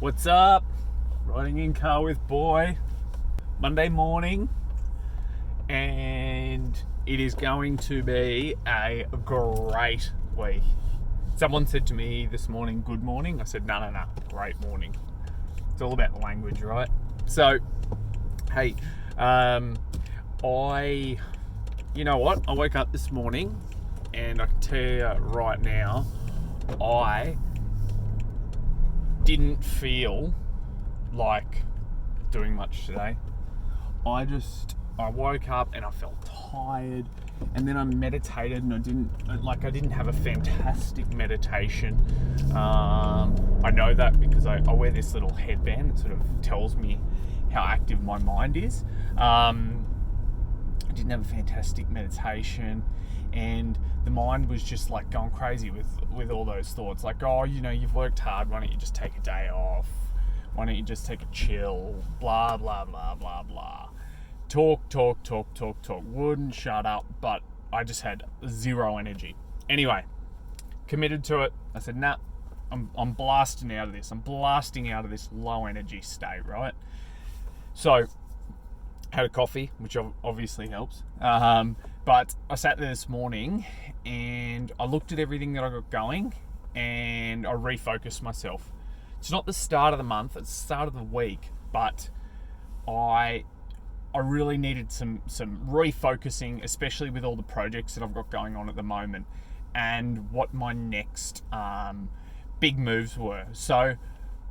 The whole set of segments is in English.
What's up? Riding in car with boy. Monday morning, and it is going to be a great week. Someone said to me this morning, good morning. I said, no, great morning. It's all about the language, right? So, hey, you know what? I woke up this morning, and I can tell you right now, I didn't feel like doing much today. I woke up and I felt tired, and then I meditated, and I didn't have a fantastic meditation. I know that because I wear this little headband that sort of tells me how active my mind is. I didn't have a fantastic meditation, and the mind was just like going crazy with all those thoughts, like, oh, you've worked hard, why don't you just take a day off? Why don't you just take a chill? Blah, blah, blah, blah, blah. Talk. Wouldn't shut up, but I just had zero energy. Anyway, committed to it. I said, nah, I'm blasting out of this. I'm blasting out of this low energy state, right? So, had a coffee, which obviously helps. But I sat there this morning and I looked at everything that I got going and I refocused myself. It's not the start of the month, it's the start of the week, but I really needed some refocusing, especially with all the projects that I've got going on at the moment and what my next big moves were. So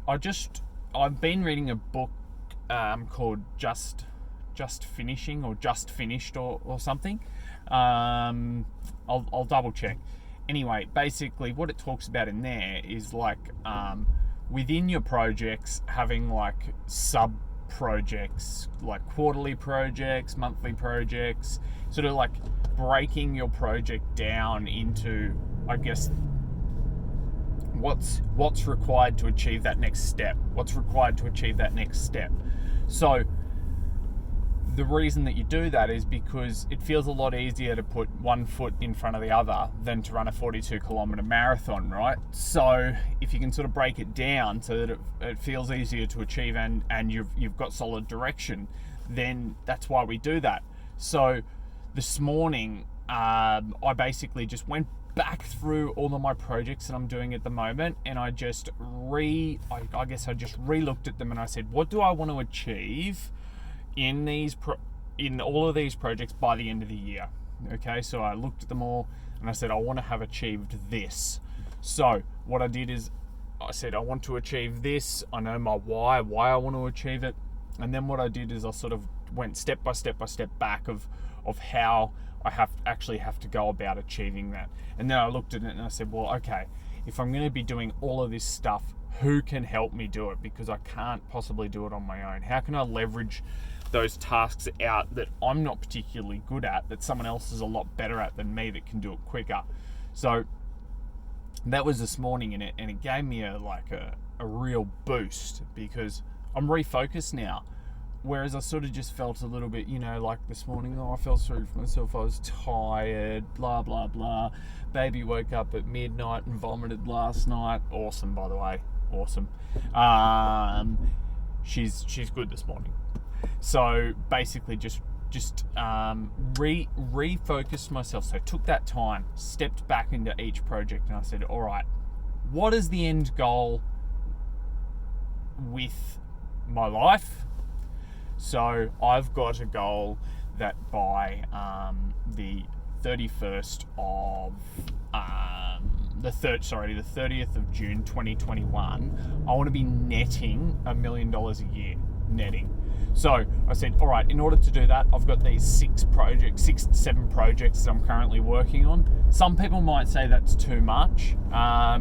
I've been reading a book called Just Finishing or Just Finished or something. I'll double check. Anyway, basically what it talks about in there is like within your projects having like sub projects, like quarterly projects, monthly projects, sort of like breaking your project down into, I guess, what's required to achieve that next step. So the reason that you do that is because it feels a lot easier to put one foot in front of the other than to run a 42-kilometer marathon, right? So if you can sort of break it down so that it feels easier to achieve and you've got solid direction, then that's why we do that. So this morning, I basically just went back through all of my projects that I'm doing at the moment, and I just re-looked at them and I said, what do I want to achieve in all of these projects by the end of the year? Okay, so I looked at them all and I said, I want to have achieved this. So what I did is I said, I want to achieve this. I know my why I want to achieve it. And then what I did is I sort of went step by step back of how I have to go about achieving that. And then I looked at it and I said, well, okay, if I'm going to be doing all of this stuff, who can help me do it? Because I can't possibly do it on my own. How can I leverage those tasks out that I'm not particularly good at, that someone else is a lot better at than me that can do it quicker? So that was this morning, and it gave me a real boost because I'm refocused now. Whereas I sort of just felt a little bit, like this morning, I felt sorry for myself. I was tired, blah, blah, blah. Baby woke up at midnight and vomited last night. Awesome, by the way. Awesome. She's good this morning. So basically just refocused myself. So I took that time, stepped back into each project, and I said, all right, what is the end goal with my life? So I've got a goal that by the 30th of June 2021, I want to be netting $1 million a year, netting. So I said, all right, in order to do that, I've got these 6 to 7 projects that I'm currently working on. Some people might say that's too much. I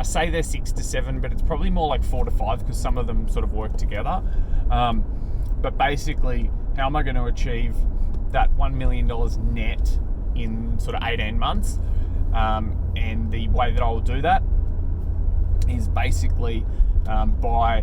say they're 6 to 7, but it's probably more like 4 to 5 because some of them sort of work together. But basically, how am I going to achieve that $1 million net in sort of 18 months? And the way that I will do that is basically by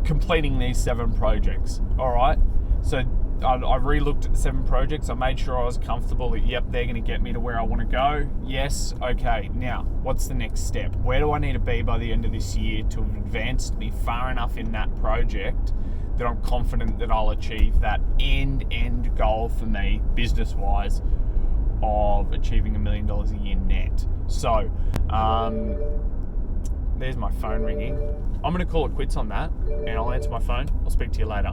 completing these 7 projects. All right. So I re-looked at the 7 projects. I made sure I was comfortable that, yep, they're going to get me to where I want to go. Yes, okay, now, what's the next step? Where do I need to be by the end of this year to have advanced me far enough in that project that I'm confident that I'll achieve that end goal for me, business-wise, of achieving $1 million a year net? So, there's my phone ringing. I'm going to call it quits on that, and I'll answer my phone. I'll speak to you later.